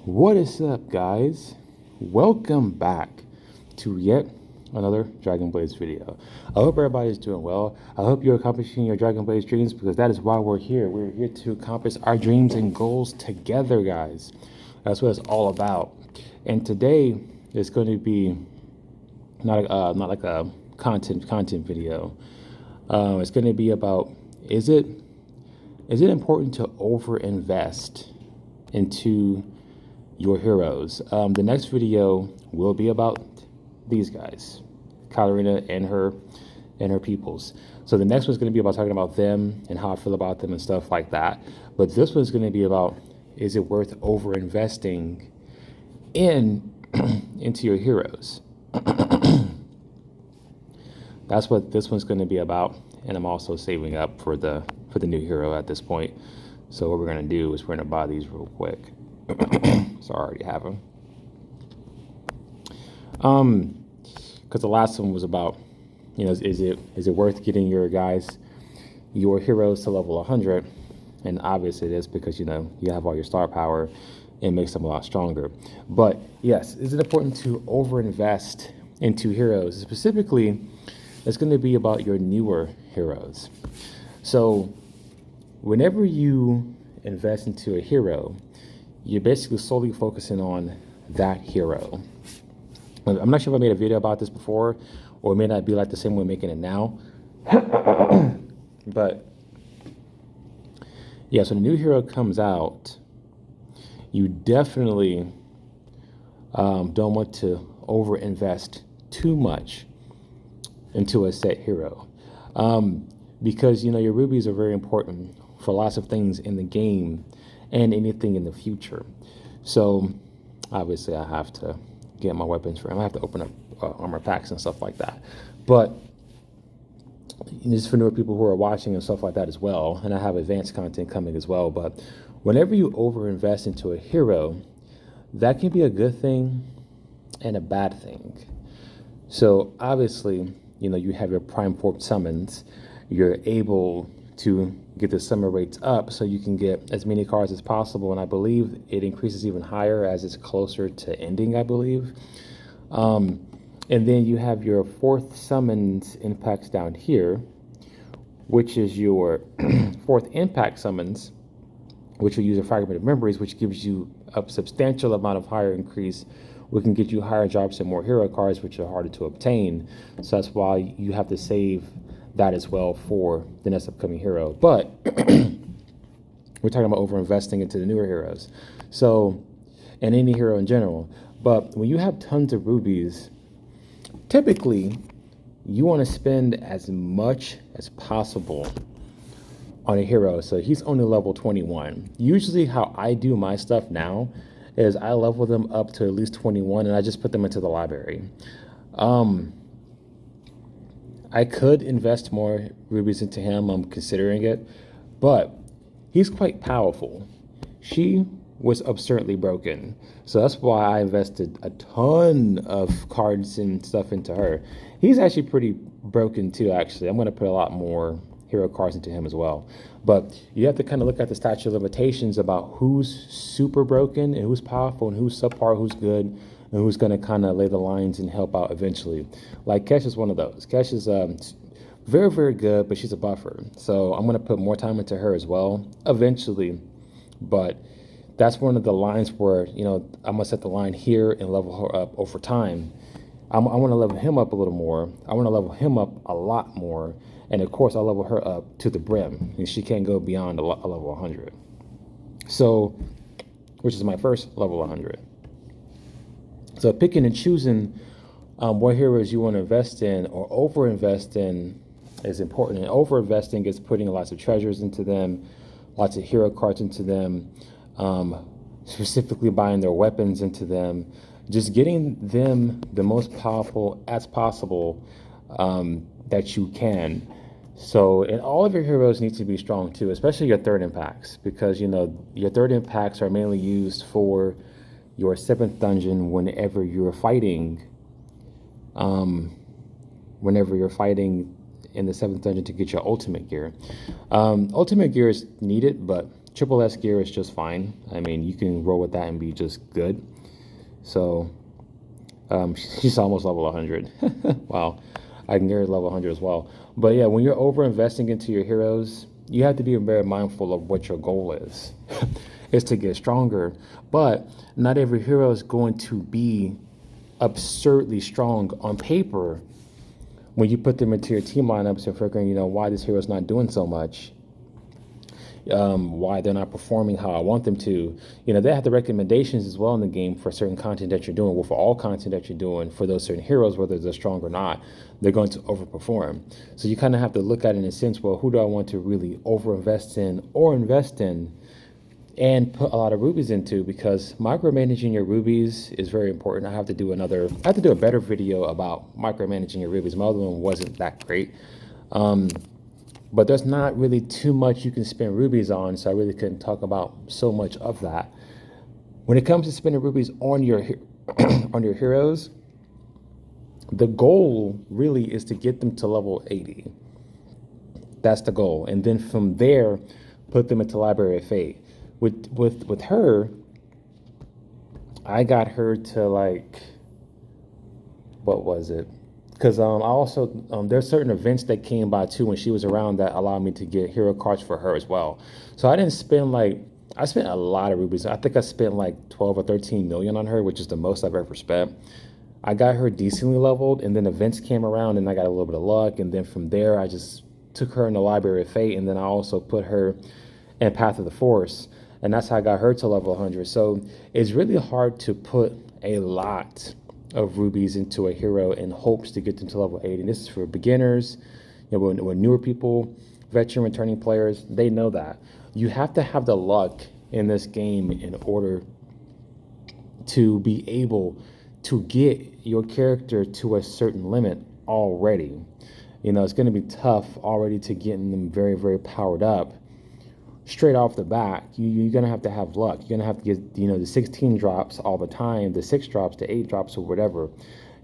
What is up, guys? Welcome back to yet another Dragon Blaze video. I hope everybody's doing well. I hope you're accomplishing your Dragon Blaze dreams, because that is why we're here. We're here to accomplish our dreams and goals together, guys. That's what it's all about. And today is going to be not like a content video. It's going to be about, is it important to overinvest into your heroes? The next video will be about these guys, Katarina and her peoples. So the next one's going to be about talking about them and how I feel about them and stuff like that. But this one's going to be about, is it worth over investing into your heroes? That's what this one's going to be about. And I'm also saving up for the new hero at this point. So what we're going to do is we're going to buy these real quick. So I already have them. Because the last one was about, is it worth getting your heroes to level 100? And obviously it is, because you have all your star power. It makes them a lot stronger. But yes, is it important to overinvest into heroes? Specifically, it's going to be about your newer heroes. So whenever you invest into a hero, you're basically solely focusing on that hero. I'm not sure if I made a video about this before, or it may not be like the same way I'm making it now. But yeah, so the new hero comes out, you definitely don't want to overinvest too much into a set hero. Because your rubies are very important for lots of things in the game and anything in the future. So obviously I have to get my weapons for him. I have to open up armor packs and stuff like that. But just for newer people who are watching and stuff like that as well, and I have advanced content coming as well. But whenever you overinvest into a hero, that can be a good thing and a bad thing. So obviously, you have your prime form summons. You're able to get the summon rates up so you can get as many cards as possible. And I believe it increases even higher as it's closer to ending, I believe. And then you have your fourth summons impacts down here, which is your fourth impact summons, which will use a fragment of memories, which gives you a substantial amount of higher increase. We can get you higher drops and more hero cards, which are harder to obtain. So that's why you have to save that as well for the next upcoming hero. But we're talking about over investing into the newer heroes, so, and any hero in general. But when you have tons of rubies, typically you want to spend as much as possible on a hero. So he's only level 21. Usually how I do my stuff now is I level them up to at least 21 and I just put them into the library. I could invest more rubies into him. I'm considering it, but he's quite powerful. She was absurdly broken. So that's why I invested a ton of cards and stuff into her. He's actually pretty broken too, actually. I'm going to put a lot more hero cards into him as well. But you have to kind of look at the statute of limitations about who's super broken and who's powerful and who's subpar, who's good, and who's going to kind of lay the lines and help out eventually. Like Kesh is one of those. Kesh is very, very good, but she's a buffer. So I'm going to put more time into her as well eventually. But that's one of the lines where, I'm going to set the line here and level her up over time. I want to level him up a little more. I want to level him up a lot more. And of course, I'll level her up to the brim. And she can't go beyond a level 100. So, which is my first level 100. So picking and choosing what heroes you want to invest in or over-invest in is important. And over-investing is putting lots of treasures into them, lots of hero cards into them, specifically buying their weapons into them, just getting them the most powerful as possible that you can. So, and all of your heroes need to be strong too, especially your third impacts, because your third impacts are mainly used for your 7th dungeon whenever you're fighting in the 7th dungeon to get your ultimate gear. Ultimate gear is needed, but Triple S gear is just fine. I mean, you can roll with that and be just good. So she's almost level 100. Wow, I can get her level 100 as well. But yeah, when you're over investing into your heroes, you have to be very mindful of what your goal is. Is to get stronger, but not every hero is going to be absurdly strong on paper when you put them into your team lineups and figuring, why this hero is not doing so much, why they're not performing how I want them to. They have the recommendations as well in the game for certain content that you're doing, well, for all content that you're doing for those certain heroes, whether they're strong or not, they're going to overperform. So you kind of have to look at it in a sense, well, who do I want to really overinvest in or invest in and put a lot of rubies into, because micromanaging your rubies is very important. I have to do a better video about micromanaging your rubies. My other one wasn't that great. But there's not really too much you can spend rubies on, so I really couldn't talk about so much of that. When it comes to spending rubies on your on your heroes, the goal really is to get them to level 80. That's the goal. And then from there, put them into Library of Fate. With her, I got her to what was it? Because I also, there's certain events that came by too when she was around that allowed me to get hero cards for her as well. So I didn't spend I spent a lot of rubies. I think I spent 12 or 13 million on her, which is the most I've ever spent. I got her decently leveled, and then events came around and I got a little bit of luck. And then from there, I just took her in the Library of Fate, and then I also put her in Path of the Force. And that's how I got her to level 100. So it's really hard to put a lot of rubies into a hero in hopes to get them to level 80. And this is for beginners, when newer people, veteran returning players, they know that. You have to have the luck in this game in order to be able to get your character to a certain limit already. It's going to be tough already to getting them very, very powered up. Straight off the bat, you're going to have luck. You're going to have to get, the 16 drops all the time, the 6 drops, the 8 drops, or whatever.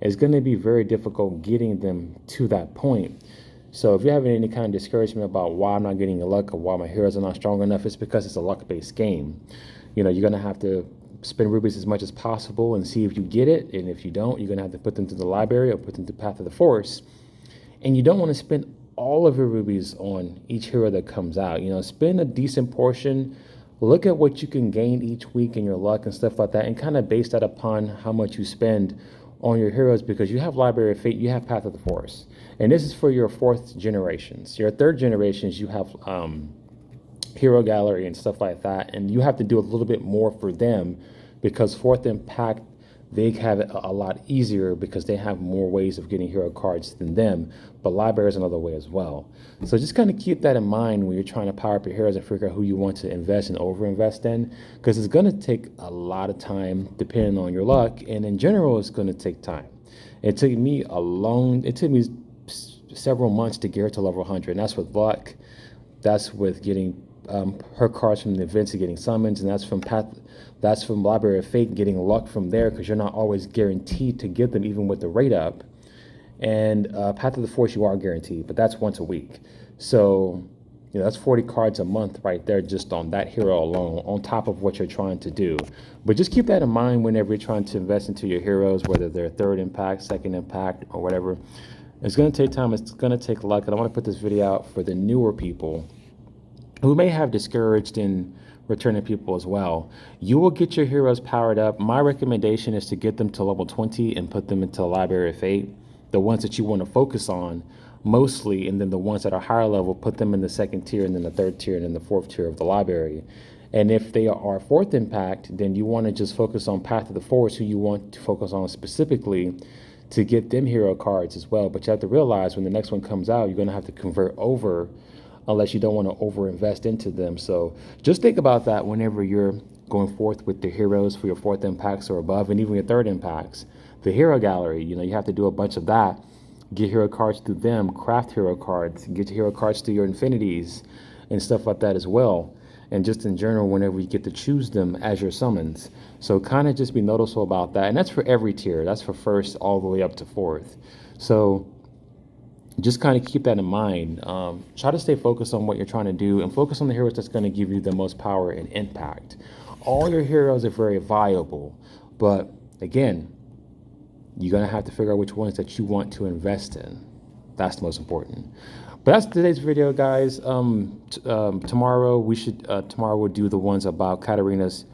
It's going to be very difficult getting them to that point. So if you're having any kind of discouragement about why I'm not getting the luck or why my heroes are not strong enough, it's because it's a luck-based game. You're going to have to spend rubies as much as possible and see if you get it. And if you don't, you're going to have to put them to the library or put them to Path of the Force. And you don't want to spend all of your rubies on each hero that comes out. Spend a decent portion, look at what you can gain each week in your luck and stuff like that, and kind of base that upon how much you spend on your heroes, because you have Library of Fate, you have Path of the Force. And this is for your 4th generations. Your 3rd generations, you have Hero Gallery and stuff like that, and you have to do a little bit more for them, because 4th Impact, they have it a lot easier because they have more ways of getting hero cards than them, but library is another way as well. So just kind of keep that in mind when you're trying to power up your heroes and figure out who you want to invest and overinvest in, because it's going to take a lot of time depending on your luck, and in general, it's going to take time. It took me several months to get her to level 100, and that's with luck. That's with getting her cards from the events and getting summons, and that's from Library of Fate, getting luck from there, because you're not always guaranteed to get them even with the rate up. And Path of the Force, you are guaranteed, but that's once a week. So that's 40 cards a month right there just on that hero alone, on top of what you're trying to do. But just keep that in mind whenever you're trying to invest into your heroes, whether they're 3rd Impact, 2nd Impact, or whatever. It's going to take time. It's going to take luck. And I want to put this video out for the newer people who may have discouraged in returning people as well. You will get your heroes powered up. My recommendation is to get them to level 20 and put them into the Library of Fate, the ones that you want to focus on mostly, and then the ones that are higher level, put them in the 2nd tier, and then the 3rd tier, and then the 4th tier of the library. And if they are 4th Impact, then you want to just focus on Path of the Force, who you want to focus on specifically to get them hero cards as well. But you have to realize when the next one comes out, you're going to have to convert over, unless you don't want to overinvest into them. So just think about that whenever you're going forth with the heroes for your 4th Impacts or above, and even your 3rd Impacts. The Hero Gallery, you have to do a bunch of that. Get hero cards through them, craft hero cards, get hero cards through your infinities and stuff like that as well. And just in general, whenever you get to choose them as your summons. So kind of just be noticeable about that. And that's for every tier. That's for 1st all the way up to 4th. So just kind of keep that in mind. Try to stay focused on what you're trying to do and focus on the heroes that's going to give you the most power and impact. All your heroes are very viable, but again, you're going to have to figure out which ones that you want to invest in. That's the most important. But that's today's video, guys. Tomorrow we'll do the ones about Katarina's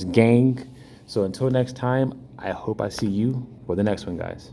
gang. So until next time, I hope I see you for the next one, guys.